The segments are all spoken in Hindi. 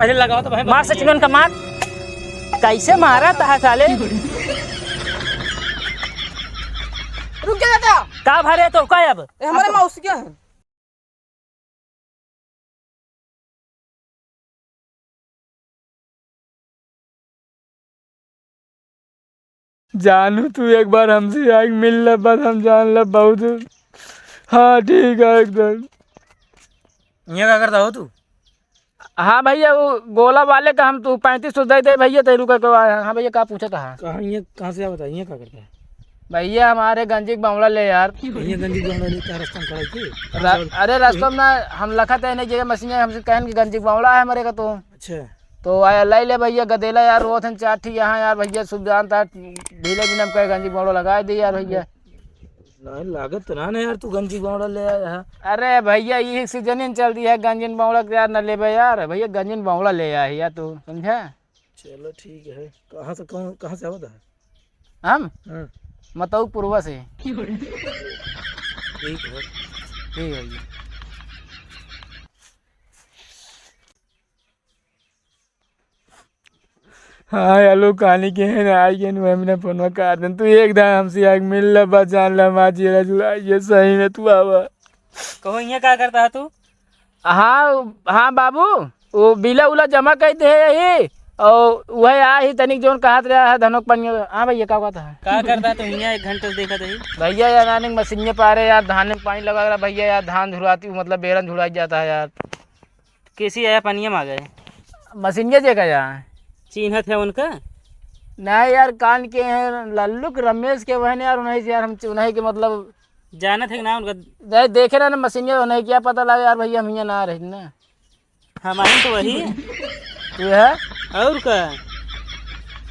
पहले लगाओ तो भाई मार सचिन का मार। कैसे मारा था साले? रुक जा दादा। का भरे तो का अब हमारे माउस क्या है? जानू तू एक बार हमसे आग मिल ल बस हम जान ल बहुत। हाँ ठीक है एकदम। ये क्या करता हो तू? हाँ भैया वो गोला वाले का हम तू 3500 दे दे भैया तेरू का आया। हाँ भैया क्या पूछा था? कहाँ से बता ये क्या करता है? भैया हमारे गंजी बावड़ा ले यार। ये गंजी बावड़ा ले क्या रास्ता में खड़ा है की? अरे रास्ता में ना हम लखा थे नहीं जगह मशीन हमसे कहन कि गंजी बावड़ा है हमारे का तो। अच्छा तो आया लाई ले भैया गदेला यार वो थे चाठी यहाँ यार भैया सुबजान था ढीले बिना कहे गंजी बावड़ा लगा दी यार भैया। नहीं लागत तो ना यार तू गंजी बावड़ा ले आया है। अरे भैया ये सीजन ही चलती है गंजन बावड़ा यार न ले यार भैया गंजन बावड़ा ले आया यार तू समझा। चलो ठीक है। कहाँ से आवता है? हम मतऊ पूर्वा से। ठीक है ठीक है भैया। हाँ हेलो कहानी के है ना आई गेन हमने फोन काट दे तू एकदम हमसे आग मिल ल बस जान ल मा जीरा जुड़ा ये सही में तू आवा। कहो ये क्या करता है तू? हाँ बाबू वो बिला उला जमा कहते है यही और वह आ ही तनिक जोन कहत रहा है धनोक पानी। हाँ भैया क्या बात है? क्या करता है तो यहाँ 1 घंटे से देखा था भैया यार नानी मशीन पा रहे यार धान में पानी लगा रहा भैया यार धान झुराती हूँ मतलब बेरन झुराई जाता है यार। कैसी आया पानी में आ गए? मशीन जगह यहाँ चिन्हत है उनका? नहीं यार कान के हैं लल्लू के रमेश के बहन यार उन्हीं से यार हम उन्हीं के मतलब जाना था कि ना उनका? देखे ना मशीन उन्हीं क्या पता लगा यार भैया हम यहाँ ना रहे ना। हमारे तो वही तू है और का?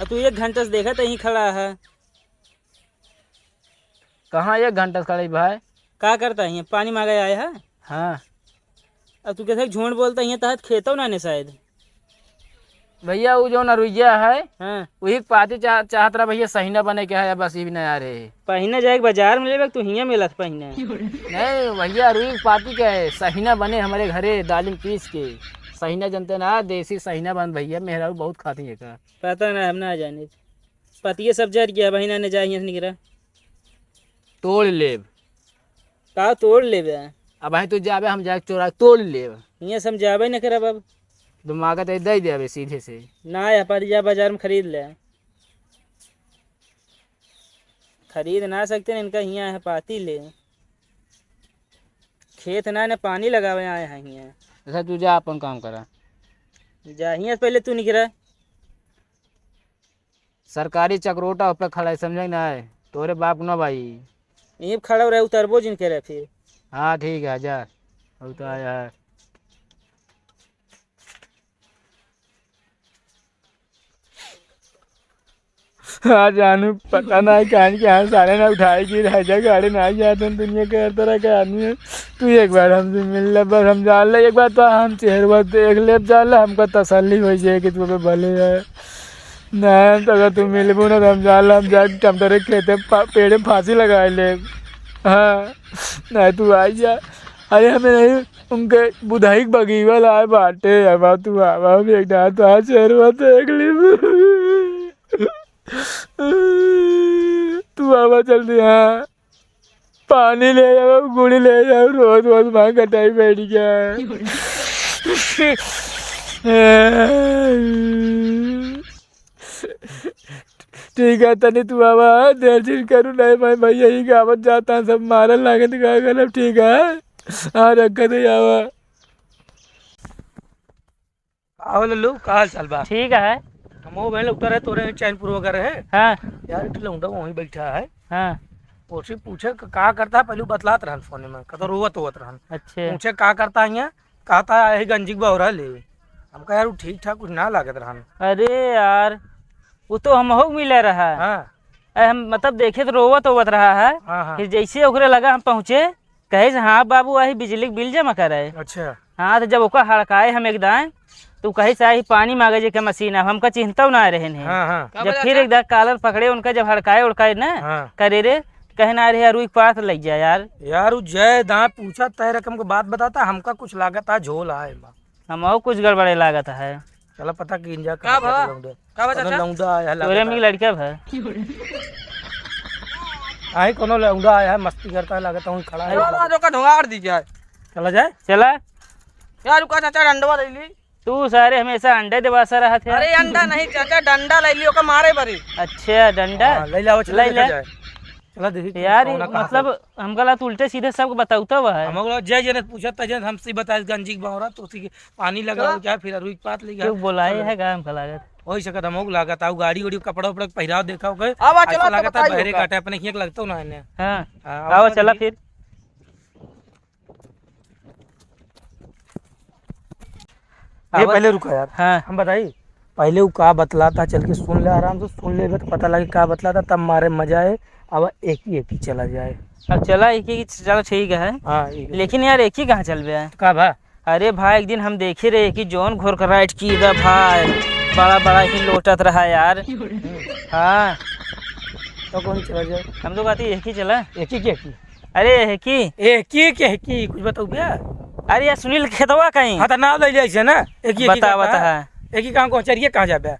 और तू 1 घंटे से देखा तो यहीं खड़ा है। कहाँ 1 घंटा से खड़े भाई? क्या करता है? पानी मांगे आया है? हाँ अब तू कैसे झूठ बोलता है? तहत खेतो ना ने शायद भैया वो जो नरुइया है हाँ वही पाती चाहत रहा भैया सही ना बने क्या है बस ये भी नहीं आ रहे। पहिने जाए बाजार में लेबे तू हियाँ मिलत पहिने? नहीं भैया रुई पाती क्या है सहीना बने हमारे घरे दालिम पीस के सहीना जनते ना देसी सहीना बन भैया मेहरा बहुत खाती है का पता ना हम ना जाने पतिये सब जर गया बहिना ने जाए यहाँ से निकला तोड़ लेब। का तोड़ लेबे? अब भाई तू जाबे हम जाके चोरा तोड़ लेब। यहाँ समझावे न करब अब दिमाग तो दे देवे सीधे से ना या पर जा बाजार में खरीद ले। खरीद ना सकते न इनका यहाँ है पाती ले खेत ना ने पानी लगावे आए हैं यहाँ। अच्छा तू जा अपन काम करा जा यहाँ पहले तू निकला सरकारी चक्रोटा ऊपर खड़ा है समझे ना है तोरे बाप ना भाई यहीं खड़ा रहे उतरबो जिन करे फिर। हाँ ठीक है जा अब तो आया है। हाँ जानू पता ना कहानी के यहाँ सारे ना उठाएगी राजा गाड़ी ना जाते दुनिया के हर तरह का आदमी है। तू एक बार हमसे मिल ले बस हम जान ले एक बार तो हम चेहरा देख ले जान ले हमको तसल्ली हो जाए कि तू भले है ना तो अगर तू मिलबू ना तो हम जान ले हम जाके टमाटर खेते पेड़ में फांसी लगा ले। हाँ नहीं तू आई जा अरे हमें नहीं उनके बुधाई बगीवा लाए बाटे अब तू आवा एक तो चेहरा देख ली तू आवा जल्दी। हाँ पानी ले जाओ गुड़ी ले जाओ रोज रोज माँ कटाई बैठ गया। ठीक है तनी तू आवा देर दिन करूँ नहीं मैं भैया ही गावत जाता सब मारन लागे दिखा गलत ठीक है। हाँ रखा तो आवा आओ लल्लू का हाल चाल बा? ठीक है। हम वो बहन उतर है तोरे चैनपुर वगैरह है हाँ यार एक लौंडा वहीं बैठा है हाँ उससे पूछे का करता है पहले बतलात रहन फोन में कतो रोवत रहन अच्छे पूछे का करता है यहाँ कहता है गंजी बावरा ले हम कहा यार वो ठीक ठाक कुछ ना लागत रहन। अरे यार वो तो हम हो मिले रहा है। हाँ हम मतलब देखे तो रोवत रहा है। हाँ हाँ फिर जैसे ओकरे लगा हम पहुँचे कहे से हाँ बाबू वही बिजली के बिल जमा करे। अच्छा हाँ तो जब ओका हड़काए हम एकदम तो कहे से ही पानी मांगे जे के मशीन है हमका चिंता ना रहे हैं। हाँ हाँ जब फिर एकदम कॉलर पकड़े उनका जब हड़काए उड़काए ना हाँ करे रे कहे ना अरे रुई पास लग जा यार। यार जय दाँ पूछा तय रकम को बात बताता हमका कुछ लागत है झोल है हम कुछ गड़बड़े लागत है। चला पता की इंजा का भा का बा चाचा लौंडा आया तोरे में लड़का भा आई कोनो लौंडा आया है मस्ती करता है लगता हूँ खड़ा है जो का ढोंगा कर दीजिए चला जाए चला यार रुका चाचा डंडवा ले ली। तू सारे हमेशा अंडे देवासा रहा थे। अरे अंडा नहीं चाचा डंडा ले लियो का मारे बरी। अच्छा डंडा ले लाओ चला ले ले। जाए चला देखी यार मतलब हमका ला तू उल्टे सीधे सबको बताऊता हुआ है। हम लोग जय जन पूछा तजन हमसे बताए गंजी बावरा तो उसी के पानी लगा हो क्या फिर रुई पात ले क्यों बोलाए है का हमका लागत वही शकत हम लागत आउ गाड़ी उड़ी कपड़ा उपड़ा पहराव देखा हो गए अब चलो लागत है बहरे काटे अपने हियक लगता ना इन्हें। हां आओ चला फिर ये पहले रुका यार हाँ हम बताइए पहले वो का बतलाता चल के सुन ले आराम से सुन ले तो पता लगे का बतलाता तब मारे मजा है। अब एक ही चला जाए। अब चला एक ही चलो ठीक है। हाँ लेकिन यार एक ही कहाँ चल गया है का भा अरे भाई एक दिन हम देखे रहे कि जॉन घोर कर राइट की था भाई बड़ा बड़ा ही लोटत रहा यार। हाँ तो कौन चला जाए हम तो कहते एक ही चला एक ही क्या की अरे एक की कुछ बताओ भैया। अरे यार सुनील खेतवा कहीं हाँ तो नाम ले जाइए ना एक ही बता बता एक ही काम को चलिए कहाँ जाबे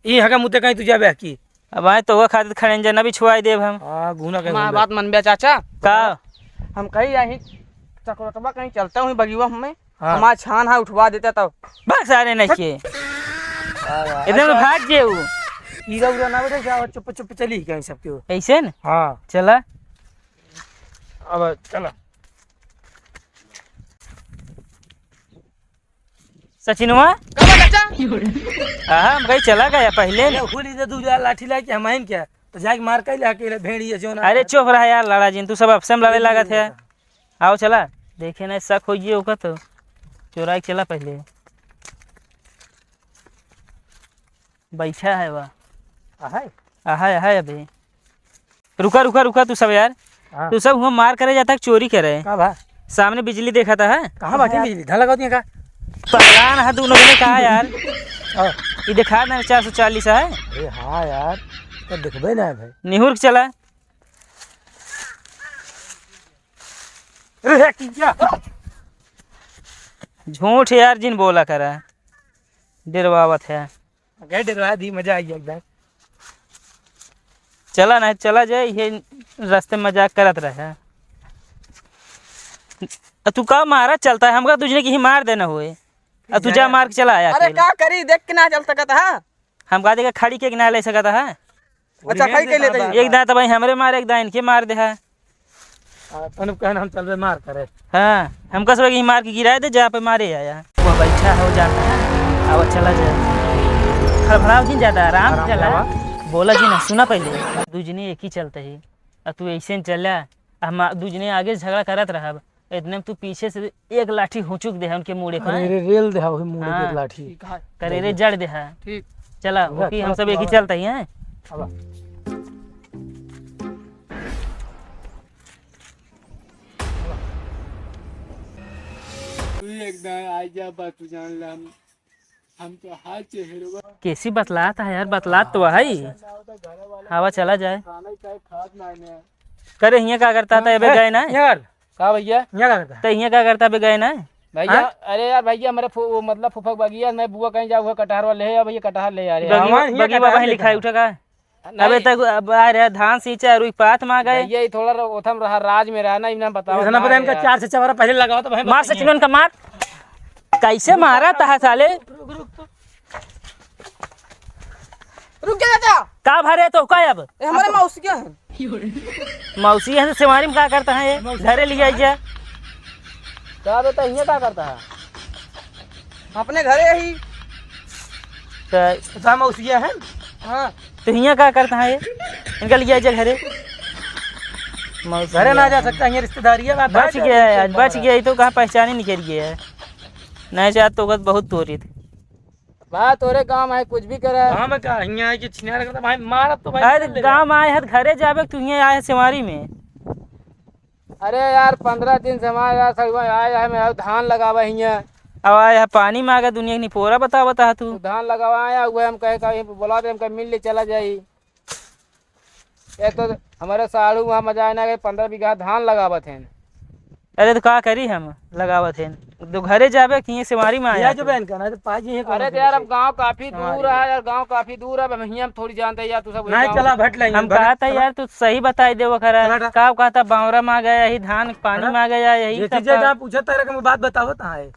ये हका मुद्दे कहीं तू जाबे की अब आए तो खातिर खड़े जना भी छुआई देव हम। हाँ घूना कहीं मां बात मन बे चाचा का हम कहीं यही चक्रोटबा कहीं चलता हूँ बगिवा हमें हाँ। हमारा छान है उठवा देता तब भाग सारे नहीं के इधर में भाग जे वो हीरा उरा ना बेटा जाओ चुप चुप चली कहीं सबके ऐसे न हाँ चला अब चला सचिनवा का बा चाचा हाँ हम कहीं चला गया पहले ले होली दे दूजा लाठी लाके हम आइन क्या तो जाके मार के लाके भेड़ी है जो ना अरे चुप रहा यार लड़ा जिन तू सब आपसे में लड़े लगा थे। आओ चला देखे ना शक हो गई होगा तो चोरा के चला पहले बैठा है वह है अभी रुका रुका रुका तू सब यार हाँ। तू सब हुआ मार करे जाता चोरी करे का भा सामने बिजली देखा था है कहाँ बाटी बिजली धन लगा दिया का पहलान है दोनों ने कहा यार हाँ। ये दिखा ना 440 है। अरे हाँ यार तो देखबे ना भाई निहुर के चला अरे क्या झूठ यार जिन बोला करा डरवावत है गए डरवा दी मजा आई एकदम चला ना चला जाए ये रास्ते में मजाक करत रहे तू का मारा चलता है हमका तुझने कहीं मार देना हुए तुझा मार के चला आया अरे क्या करी देख के ना चल सकता है हम कहा देगा खड़ी के ना ले सकता है। अच्छा खाई के लेते हैं एक दांत तो भाई हमरे मारे एक दांत इनके मार दे है। अनुप कहना हम चल रहे मार करे हाँ हमका सब कहीं मार के गिराए दे जहाँ पे मारे आया वो बैठा है वो जाता है अब चला जाए खड़बड़ाओ जी ज्यादा आराम चला बोला जी ना सुना पहले दूजने एक ही चलते ही अब तू ऐसे चला हम दूजने आगे झगड़ा करत रहा इतने में तू पीछे से एक लाठी हुचुक दे उनके मुड़े पर अरे रेल दे हो मुंह हाँ। के लाठी करेरे जड़ दे है ठीक चला ओके हम सब एक ही चलते ही हैं। अब तू एकदम आ जा बात तू जान ला हम तो हाथ चेहरे कैसी बतलाता है यार बतलात तो है हवा चला जाए खाना चाहे खाद ना करे हिया क्या करता था अबे गए ना यार का भैया क्या करता तो हिया क्या करता अबे गए ना भैया अरे यार भैया मेरे मतलब फुफक बगिया मैं बुआ कहीं जाऊँ कटहर वाले है भैया कटहर ले यार बगी बाबा लिखाई उठा का अबे तक अब आ रहा धान सींचा रुई पात मार गए ये थोड़ा ओथम रहा राज में रहना इन्हें बताओ इतना पता इनका 4 से 4 पहले लगाओ तो भाई मार सचिन का मार कैसे मारा था साले रुक जा चाचा का भरे तो का अब ये हमारे मौसी क्या है मौसी है सेवारी में क्या करता है ये घरे ले आई जा क्या बेटा ये क्या करता है अपने घरे ही तो मौसिया है हाँ तो हिया क्या करता है ये इनका ले आई जा घरे घरे ना जा सकता है रिश्तेदारी है बात बच गया है आज बच गया तो कहाँ पहचान ही निकल गया है नहीं चाहत तो बहुत तोरी थी बात तोरे काम है कुछ भी करे हां मैं कहा यहां के छिनार करता भाई मार अब तो भाई अरे गाँव में आए है घरे जाबे तू हिया आए सेवारी में अरे यार 15 दिन से हमारे यार सब आया है मैं धान लगावा हिया अब आया पानी मांगा दुनिया की पोरा बता तू धान लगावा आया हुआ हम कहे कहीं बुला दे हम कहीं मिल ले चला जाई एक तो हमारे साड़ू वहाँ मजा आना 15 बीघा धान लगावत हैं अरे तो का करी हम लगावत है तो घरे जाबे कि सिवारी में या आया जो बहन का ना तो पाजी है अरे तो यार अब गांव काफी दूर है यार, गांव काफी दूर है, अब हम यहाँ थोड़ी जानते हैं यार, तू सब वही नहीं गाँव- चला भट लेंगे हम कहा था यार तू सही बताई दे वो खरा चला। का कहता बावरा में आ गया यही धान पानी में आ गया यही ये सब चीजें का- जहाँ पूछा तेरे को बात बताओ कहाँ है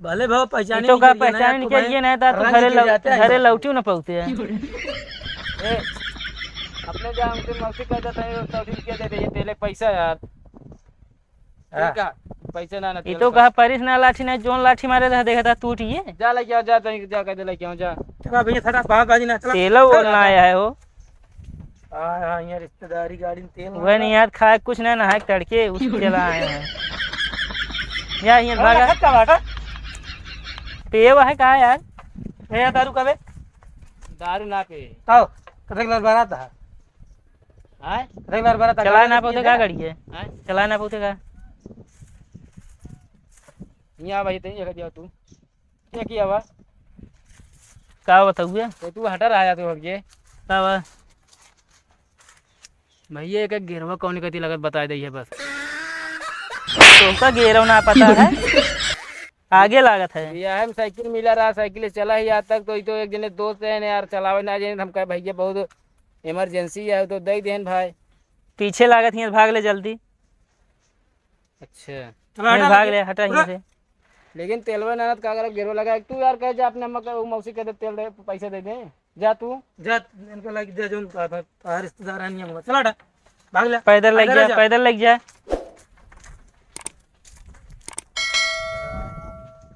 भले भाव पहचाने तो का नहीं करिए ना, पहचान तो निकल भाई नहीं था तो रंग गिर जाते हैं घरे ऐसे। लौटियो न पहुँचे ए, अपने जहाँ उनसे मौसी कहते थे तो ठीक कह देते ये तेले पैसा यार, हाँ। ठीक है पैसा ना ये तो कहा परिस ना लाठी ना जोन लाठी मारे था देखा था टूटिए जा लेके आओ, जा तनी जा कह दे लेके आओ, जा चला भैया थोड़ा बात बाजी ना चला तेलो वो ना आया है वो हाँ यहाँ रिश्तेदारी गाड़ी में तेल वह नहीं यार खाए कुछ नहीं नहाए तड़के उसके चला आए हैं यार यहाँ भागा का बाटा पे वो है कहा यार भैया दारू कबे दारू ना पे ताओ रेगुलर बारात है आए रेगुलर बारात चला ना पाते का गाड़ी है आए चला ना पाते का यहाँ भाई तेरी जगह दिया तू क्या किया हुआ का बताऊए तो तू हटा रहा है, तो अब ये का बा? भैया एक गिरवा कौन कती लगत बता दे बस। तो का गेरो ना पता है आगे लागत है भैया हम साइकिल मिला रहा, साइकिल से चला ही आज तक, तो ये तो एक जने दोस्त है ने यार चलावे ना जाने, हम कहे भैया बहुत इमरजेंसी है तो दे देन भाई। पीछे लागत यहाँ भाग ले जल्दी अच्छा यहाँ भाग ले हटा यहाँ से लेकिन तेलवा नानत का अगर गिरवा लगा तू यार कह जा अपने मकर मौसी कह दे तेल दे पैसे दे दे जा तू जा इनको लग जा जो रिश्तेदार है नहीं चला भाग ले पैदल लग जा पैदल लग जा